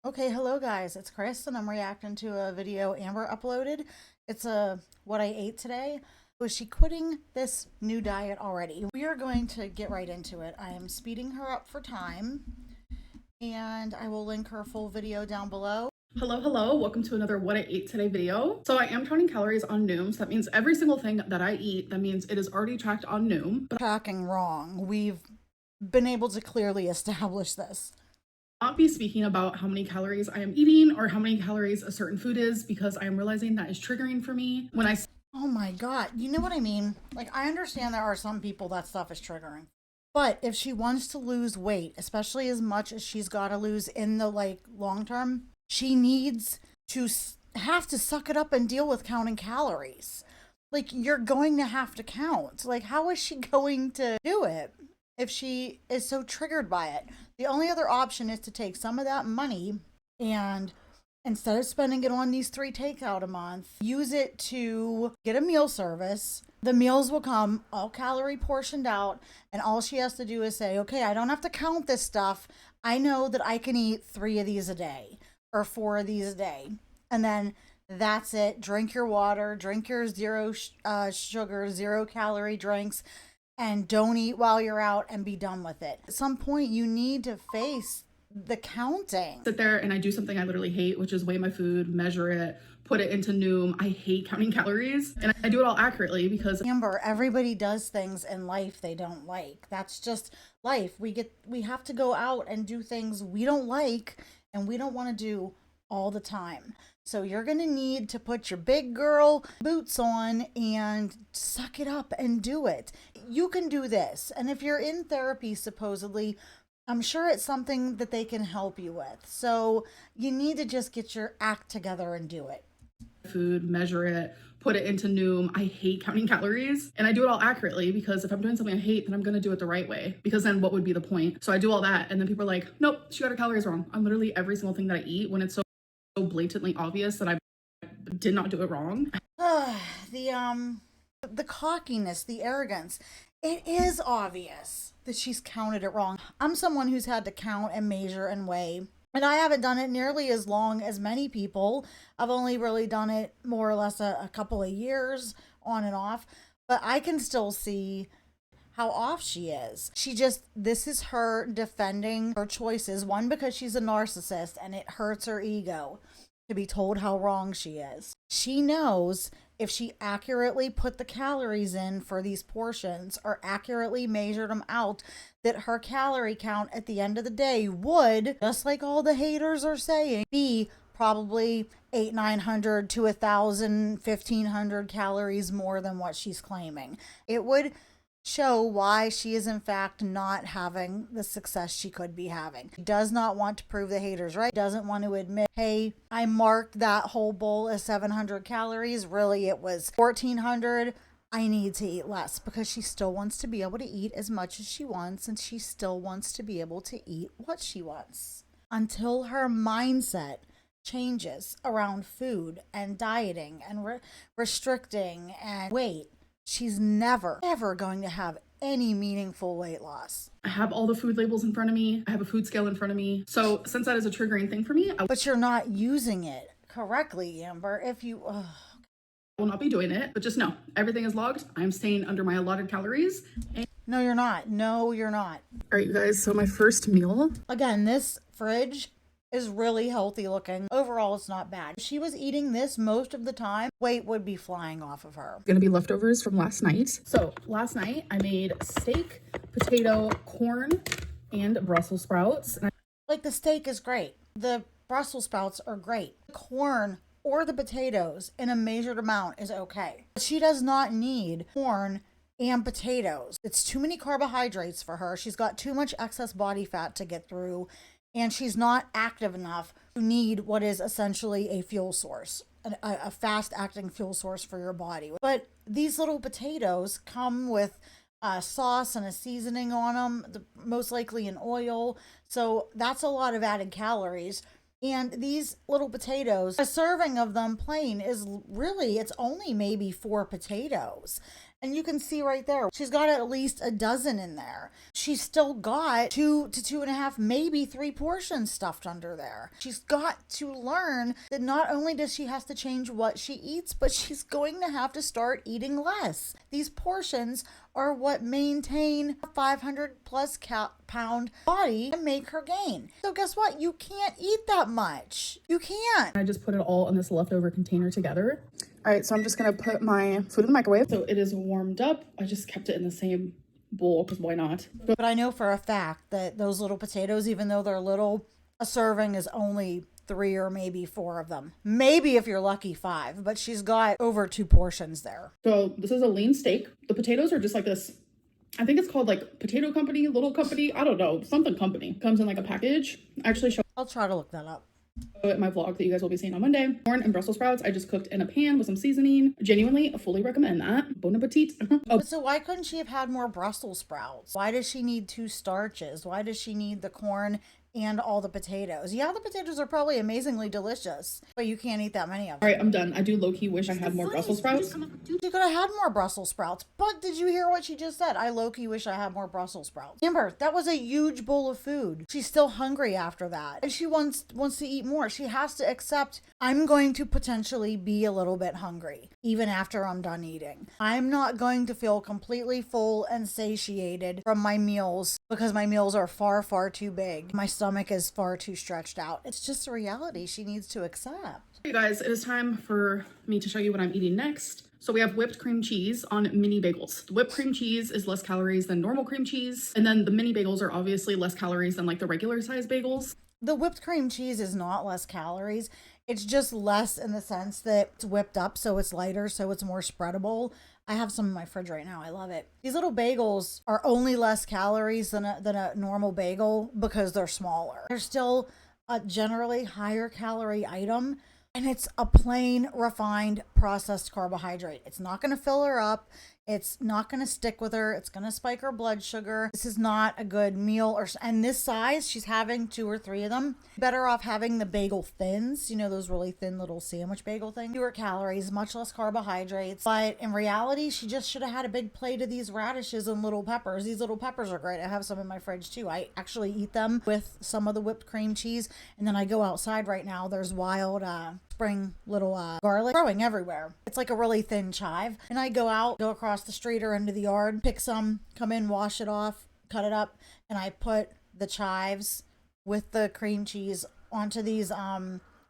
Okay, hello guys, it's Chris and I'm reacting to a video Amber uploaded. It's a what I ate today. Was she quitting this new diet already? We are going to get right into it. I am speeding her up for time and I will link her full video down below. Hello, welcome to another what I ate today video. So I am counting calories on Noom, so that means every single thing that I eat, that means it is already tracked on Noom. But Tracking wrong. We've been able to clearly establish this. I'll not be speaking about how many calories I am eating or how many calories a certain food is because I am realizing that is triggering for me when I Oh my god, you know what I mean? Like, I understand there are some people that stuff is triggering. But if she wants to lose weight, especially as much as she's got to lose in the long term, she needs to have to suck it up and deal with counting calories. Like, you're going to have to count. Like, how is she going to do it if she is so triggered by it? The only other option is to take some of that money and instead of spending it on these 3 takeout a month, use it to get a meal service. The meals will come all calorie portioned out, and all she has to do is say, okay, I don't have to count this stuff. I know that I can eat 3 of these a day or 4 of these a day. And then that's it. Drink your water, drink your zero sugar, 0 calorie drinks, and don't eat while you're out and be done with it. At some point, you need to face the counting. sit there and I do something I literally hate, which is weigh my food, measure it, put it into Noom. I hate counting calories, and I do it all accurately because Amber, everybody does things in life they don't like. That's just life. We have to go out and do things we don't like and we don't want to do all the time. So you're going to need to put your big girl boots on and suck it up and do it. You can do this. And if you're in therapy, supposedly, I'm sure it's something that they can help you with. So you need to just get your act together and do it. food, measure it, put it into Noom. I hate counting calories, and I do it all accurately because if I'm doing something I hate, then I'm gonna do it the right way, because then what would be the point? So I do all that, and then people are like, nope, she got her calories wrong on literally every single thing that I eat, when it's so blatantly obvious that I did not do it wrong. The cockiness, the arrogance. It is obvious that she's counted it wrong. I'm someone who's had to count and measure and weigh, and I haven't done it nearly as long as many people. I've only really done it more or less a couple of years on and off, but I can still see how off she is. This is her defending her choices. One, because she's a narcissist and it hurts her ego to be told how wrong she is. She knows if she accurately put the calories in for these portions or accurately measured them out, that her calorie count at the end of the day would, just like all the haters are saying, be probably 900 to 1,000, 1,500 calories more than what she's claiming. It would show why she is in fact not having the success she could be having. She does not want to prove the haters right. Doesn't want to admit, hey, I marked that whole bowl as 700 calories. Really, it was 1,400. I need to eat less, because she still wants to be able to eat as much as she wants, and she still wants to be able to eat what she wants. Until her mindset changes around food and dieting and restricting and weight, she's never, ever going to have any meaningful weight loss. I have all the food labels in front of me. I have a food scale in front of me. So since that is a triggering thing for me, But you're not using it correctly, Amber. If you... will not be doing it, but just know everything is logged. I'm staying under my allotted calories. No, you're not. No, you're not. All right, you guys, so my first meal. Again, this fridge is really healthy looking. Overall, it's not bad. If she was eating this most of the time, weight would be flying off of her. Gonna be leftovers from last night. So last night I made steak, potato, corn, and Brussels sprouts. Like, the steak is great. The Brussels sprouts are great. The corn or the potatoes in a measured amount is okay. She does not need corn and potatoes. It's too many carbohydrates for her. She's got too much excess body fat to get through, and she's not active enough to need what is essentially a fuel source, a fast-acting fuel source for your body. But these little potatoes come with a sauce and a seasoning on them, most likely an oil. So that's a lot of added calories. And these little potatoes, a serving of them plain is really, it's only maybe 4 potatoes. And you can see right there, she's got at least a dozen in there. she's still got 2 to 2.5, maybe 3 portions stuffed under there. She's got to learn that not only does she have to change what she eats, but she's going to have to start eating less. These portions are what maintain a 500 plus pound body and make her gain. So guess what? You can't eat that much. You can't. I just put it all in this leftover container together. All right, so I'm just gonna put my food in the microwave. So it is warmed up. I just kept it in the same bowl because why not? But I know for a fact that those little potatoes, even though they're little, a serving is only 3 or maybe 4 of them. Maybe if you're lucky 5, but she's got over 2 portions there. So this is a lean steak. The potatoes are just like this, I think it's called like Potato Company, Little Company, I don't know, something company. Comes in like a package. I actually show I'll try to look that up. it my vlog that you guys will be seeing on Monday. Corn and Brussels sprouts I just cooked in a pan with some seasoning. Genuinely, fully recommend that. Bon appetit. Oh. So why couldn't she have had more Brussels sprouts? Why does she need 2 starches? Why does she need the corn and all the potatoes? Yeah, the potatoes are probably amazingly delicious, but you can't eat that many of them. All right, I'm done. I do low-key wish I had more Brussels sprouts. She could have had more Brussels sprouts, but did you hear what she just said? I low-key wish I had more Brussels sprouts. Amber, that was a huge bowl of food. She's still hungry after that, and she wants to eat more. She has to accept, I'm going to potentially be a little bit hungry, even after I'm done eating. I'm not going to feel completely full and satiated from my meals because my meals are far, far too big. My stomach is far too stretched out. It's just a reality she needs to accept. Hey guys, it is time for me to show you what I'm eating next. So we have whipped cream cheese on mini bagels. The whipped cream cheese is less calories than normal cream cheese. And then the mini bagels are obviously less calories than like the regular size bagels. The whipped cream cheese is not less calories. It's just less in the sense that it's whipped up, so it's lighter, so it's more spreadable. I have some in my fridge right now. I love it. These little bagels are only less calories than a normal bagel because they're smaller. They're still a generally higher calorie item, and it's a plain, refined, processed carbohydrate. It's not going to fill her up. It's not going to stick with her. It's going to spike her blood sugar. This is not a good meal. And this size, she's having 2 or 3 of them. Better off having the bagel thins, you know, those really thin little sandwich bagel things. Fewer calories, much less carbohydrates. But in reality, she just should have had a big plate of these radishes and little peppers. These little peppers are great. I have some in my fridge too. I actually eat them with some of the whipped cream cheese. And then I go outside right now. There's wild spring little garlic growing everywhere. It's like a really thin chive. And I go across the street or into the yard, pick some, come in, wash it off, cut it up, and I put the chives with the cream cheese onto these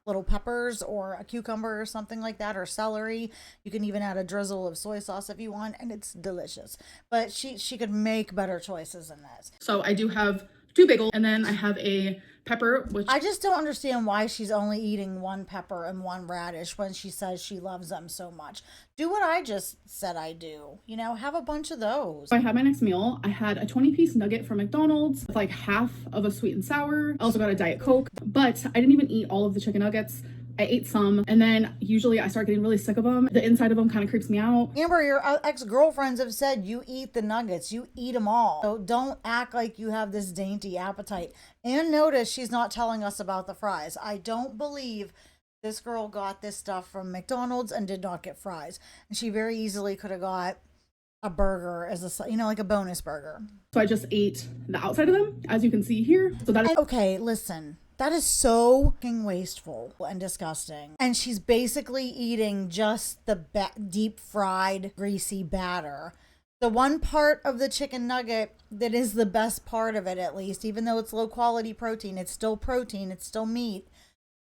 little peppers or a cucumber or something like that, or celery. You can even add a drizzle of soy sauce if you want, and it's delicious. But she could make better choices than this. So I do have 2 bagels, and then I have a pepper, which I just don't understand why she's only eating 1 pepper and 1 radish when she says she loves them so much. Do what I just said I do. You know, have a bunch of those. I had my next meal. I had a 20-piece nugget from McDonald's with like half of a sweet and sour. I also got a Diet Coke, but I didn't even eat all of the chicken nuggets. I ate some, and then usually I start getting really sick of them. The inside of them kind of creeps me out. Amber, your ex-girlfriends have said you eat the nuggets. You eat them all. So don't act like you have this dainty appetite. And notice she's not telling us about the fries. I don't believe this girl got this stuff from McDonald's and did not get fries. And she very easily could have got a burger as a, you know, like a bonus burger. So I just ate the outside of them, as you can see here. So that is okay, listen. That is so fucking wasteful and disgusting. And she's basically eating just the deep fried, greasy batter. The one part of the chicken nugget that is the best part of it, at least, even though it's low quality protein, it's still meat.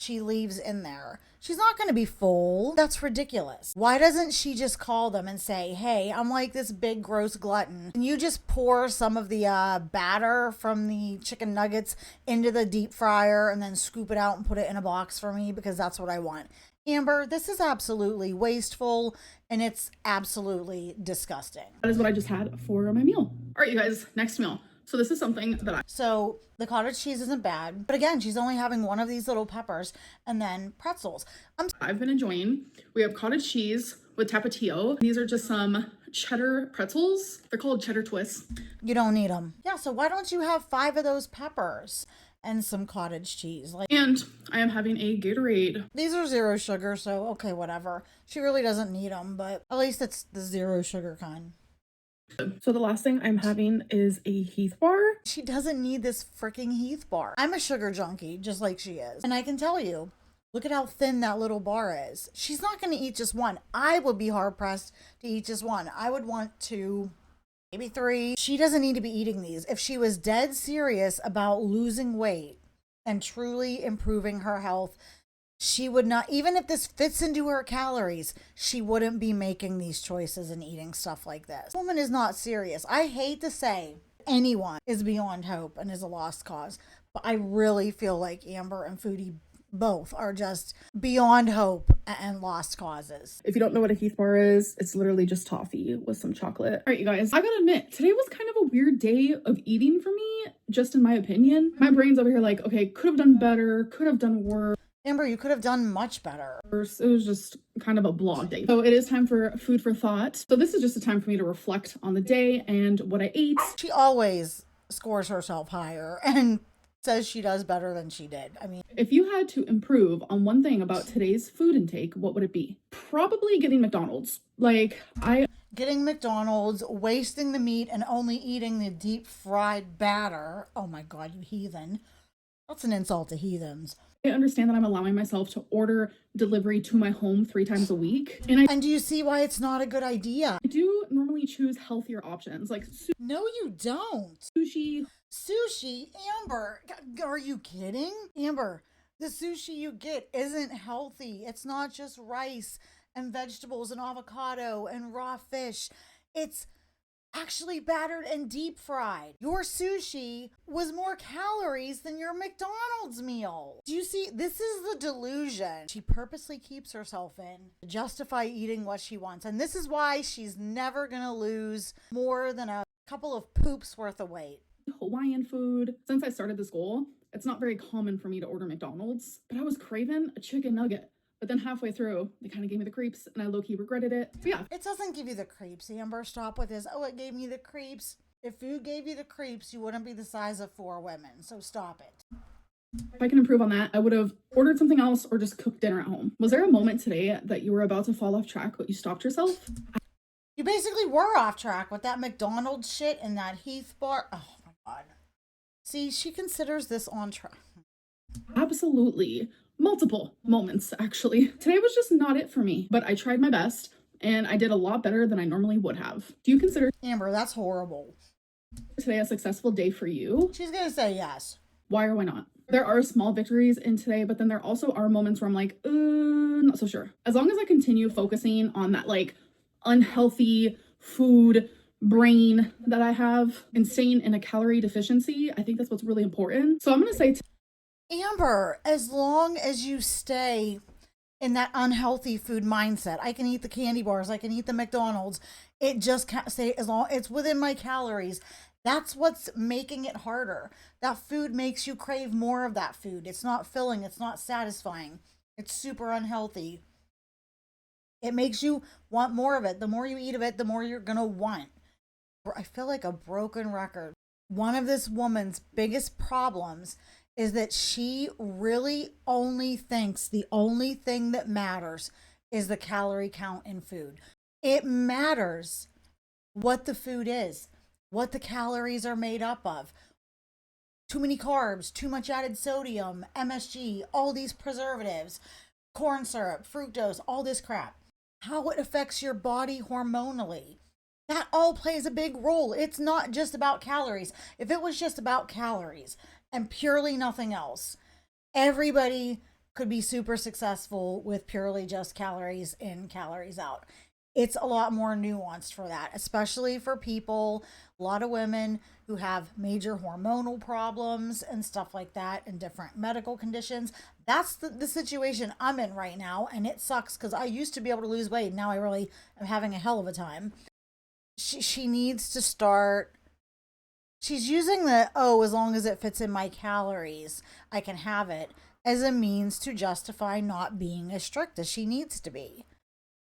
She leaves in there. She's not going to be full. That's ridiculous. Why doesn't she just call them and say, hey, I'm like this big gross glutton. Can you just pour some of the batter from the chicken nuggets into the deep fryer and then scoop it out and put it in a box for me? Because that's what I want. Amber, this is absolutely wasteful and it's absolutely disgusting. That is what I just had for my meal. All right, you guys, next meal. So this is something that So the cottage cheese isn't bad, but again, she's only having 1 of these little peppers and then pretzels. I've been enjoying. We have cottage cheese with tapatio. These are just some cheddar pretzels. They're called cheddar twists. You don't need them. Yeah, so why don't you have 5 of those peppers and some cottage cheese? And I am having a Gatorade. These are 0 sugar, so okay, whatever. She really doesn't need them, but at least it's the 0 sugar kind. So the last thing I'm having is a Heath bar. She doesn't need this freaking Heath bar. I'm a sugar junkie, just like she is. And I can tell you, look at how thin that little bar is. She's not going to eat just one. I would be hard pressed to eat just one. I would want two, maybe three. She doesn't need to be eating these. If she was dead serious about losing weight and truly improving her health, she would not, even if this fits into her calories, she wouldn't be making these choices and eating stuff like this. Woman is not serious. I hate to say anyone is beyond hope and is a lost cause, but I really feel like Amber and Foodie both are just beyond hope and lost causes. If you don't know what a Heath bar is, it's literally just toffee with some chocolate. All right, you guys, I gotta admit, today was kind of a weird day of eating for me, just in my opinion. My brain's over here like, okay, could have done better, could have done worse. Amber, you could have done much better. It was just kind of a blah day. So it is time for food for thought. So this is just a time for me to reflect on the day and what I ate. She always scores herself higher and says she does better than she did. I mean, if you had to improve on one thing about today's food intake, what would it be? Probably getting McDonald's. Getting McDonald's, wasting the meat, and only eating the deep fried batter. Oh my God, you heathen. That's an insult to heathens. I understand that I'm allowing myself to order delivery to my home 3 times a week. And do you see why it's not a good idea? I do normally choose healthier options like no, you don't. Sushi. Sushi? Amber, are you kidding? Amber, the sushi you get isn't healthy. It's not just rice and vegetables and avocado and raw fish. It's actually battered and deep fried. Your sushi was more calories than your McDonald's meal. Do you see? This is the delusion she purposely keeps herself in to justify eating what she wants. And this is why she's never gonna lose more than a couple of poops worth of weight. Hawaiian food. Since I started this goal, it's not very common for me to order McDonald's, but I was craving a chicken nugget. But then halfway through, they kind of gave me the creeps and I low-key regretted it. But yeah. It doesn't give you the creeps, Amber. Stop with this. Oh, it gave me the creeps. If food gave you the creeps, you wouldn't be the size of 4 women. So stop it. If I can improve on that, I would have ordered something else or just cooked dinner at home. Was there a moment today that you were about to fall off track, but you stopped yourself? You basically were off track with that McDonald's shit and that Heath bar. Oh my God. See, she considers this on track. Absolutely. Multiple moments, actually. Today was just not it for me, but I tried my best and I did a lot better than I normally would have. Do you consider Amber, that's horrible. today a successful day for you? She's gonna say yes. Why or why not? There are small victories in today, but then there also are moments where I'm like, not so sure. As long as I continue focusing on that like unhealthy food brain that I have and staying in a calorie deficiency, I think that's what's really important. So I'm gonna say Amber, as long as you stay in that unhealthy food mindset, I can eat the candy bars, I can eat the McDonald's. It just can't stay as long it's within my calories. That's what's making it harder. That food makes you crave more of that food. It's not filling, it's not satisfying. It's super unhealthy. It makes you want more of it. The more you eat of it, the more you're gonna want. I feel like a broken record. One of this woman's biggest problems is that she really only thinks the only thing that matters is the calorie count in food. It matters what the food is, what the calories are made up of. Too many carbs, too much added sodium, MSG, all these preservatives, corn syrup, fructose, all this crap. How it affects your body hormonally. That all plays a big role. It's not just about calories. If it was just about calories and purely nothing else, everybody could be super successful with purely just calories in, calories out. It's a lot more nuanced for that, especially for people, a lot of women who have major hormonal problems and stuff like that and different medical conditions. That's the situation I'm in right now, and it sucks because I used to be able to lose weight. Now I really am having a hell of a time. She needs to start. She's using the, as long as it fits in my calories, I can have it, as a means to justify not being as strict as she needs to be.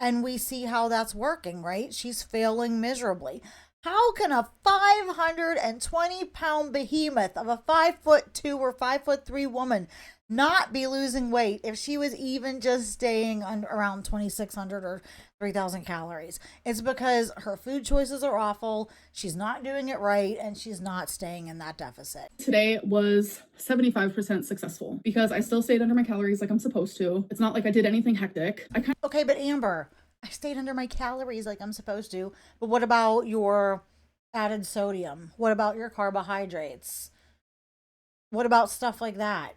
And we see how that's working, right? She's failing miserably. How can a 520-pound behemoth of a 5'2" or 5'3" woman not be losing weight if she was even just staying around 2,600 or 3,000 calories. It's because her food choices are awful, she's not doing it right, and she's not staying in that deficit. Today was 75% successful because I still stayed under my calories like I'm supposed to. It's not like I did anything hectic. Okay, but Amber, I stayed under my calories like I'm supposed to, but what about your added sodium? What about your carbohydrates? What about stuff like that?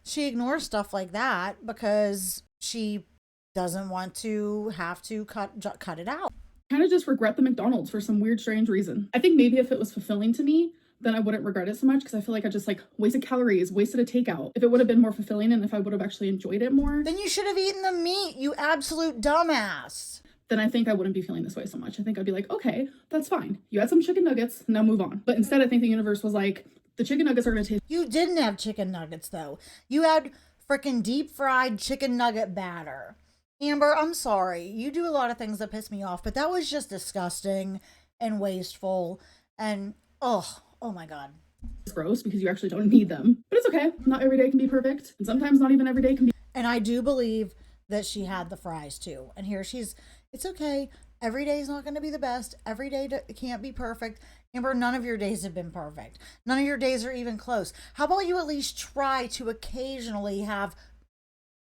She ignores stuff like that because she doesn't want to have to cut it out. Kind of just regret the McDonald's for some weird, strange reason. I think maybe if it was fulfilling to me, then I wouldn't regret it so much because I feel like I just like wasted calories, wasted a takeout. If it would have been more fulfilling and if I would have actually enjoyed it more, then you should have eaten the meat, you absolute dumbass. Then I think I wouldn't be feeling this way so much. I think I'd be like, okay, that's fine. You had some chicken nuggets, now move on. But instead, I think the universe was like, the chicken nuggets are going to taste. You didn't have chicken nuggets, though. You had freaking deep fried chicken nugget batter. Amber, I'm sorry. You do a lot of things that piss me off, but that was just disgusting and wasteful. And, oh my God. It's gross because you actually don't need them. But it's okay. Not every day can be perfect. And sometimes not even every day can be. And I do believe that she had the fries, too. And here it's okay. Every day is not going to be the best. Every day can't be perfect. Amber, none of your days have been perfect. None of your days are even close. How about you at least try to occasionally have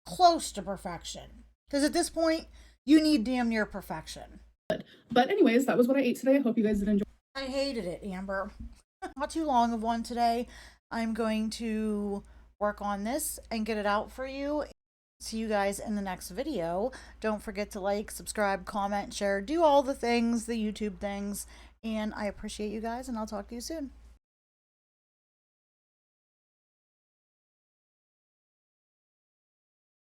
close to perfection? Because at this point, you need damn near perfection. But anyways, that was what I ate today. I hope you guys did enjoy. I hated it, Amber. Not too long of one today. I'm going to work on this and get it out for you. See you guys in the next video. Don't forget to like, subscribe, comment, share, do all the things, the YouTube things. And I appreciate you guys, and I'll talk to you soon.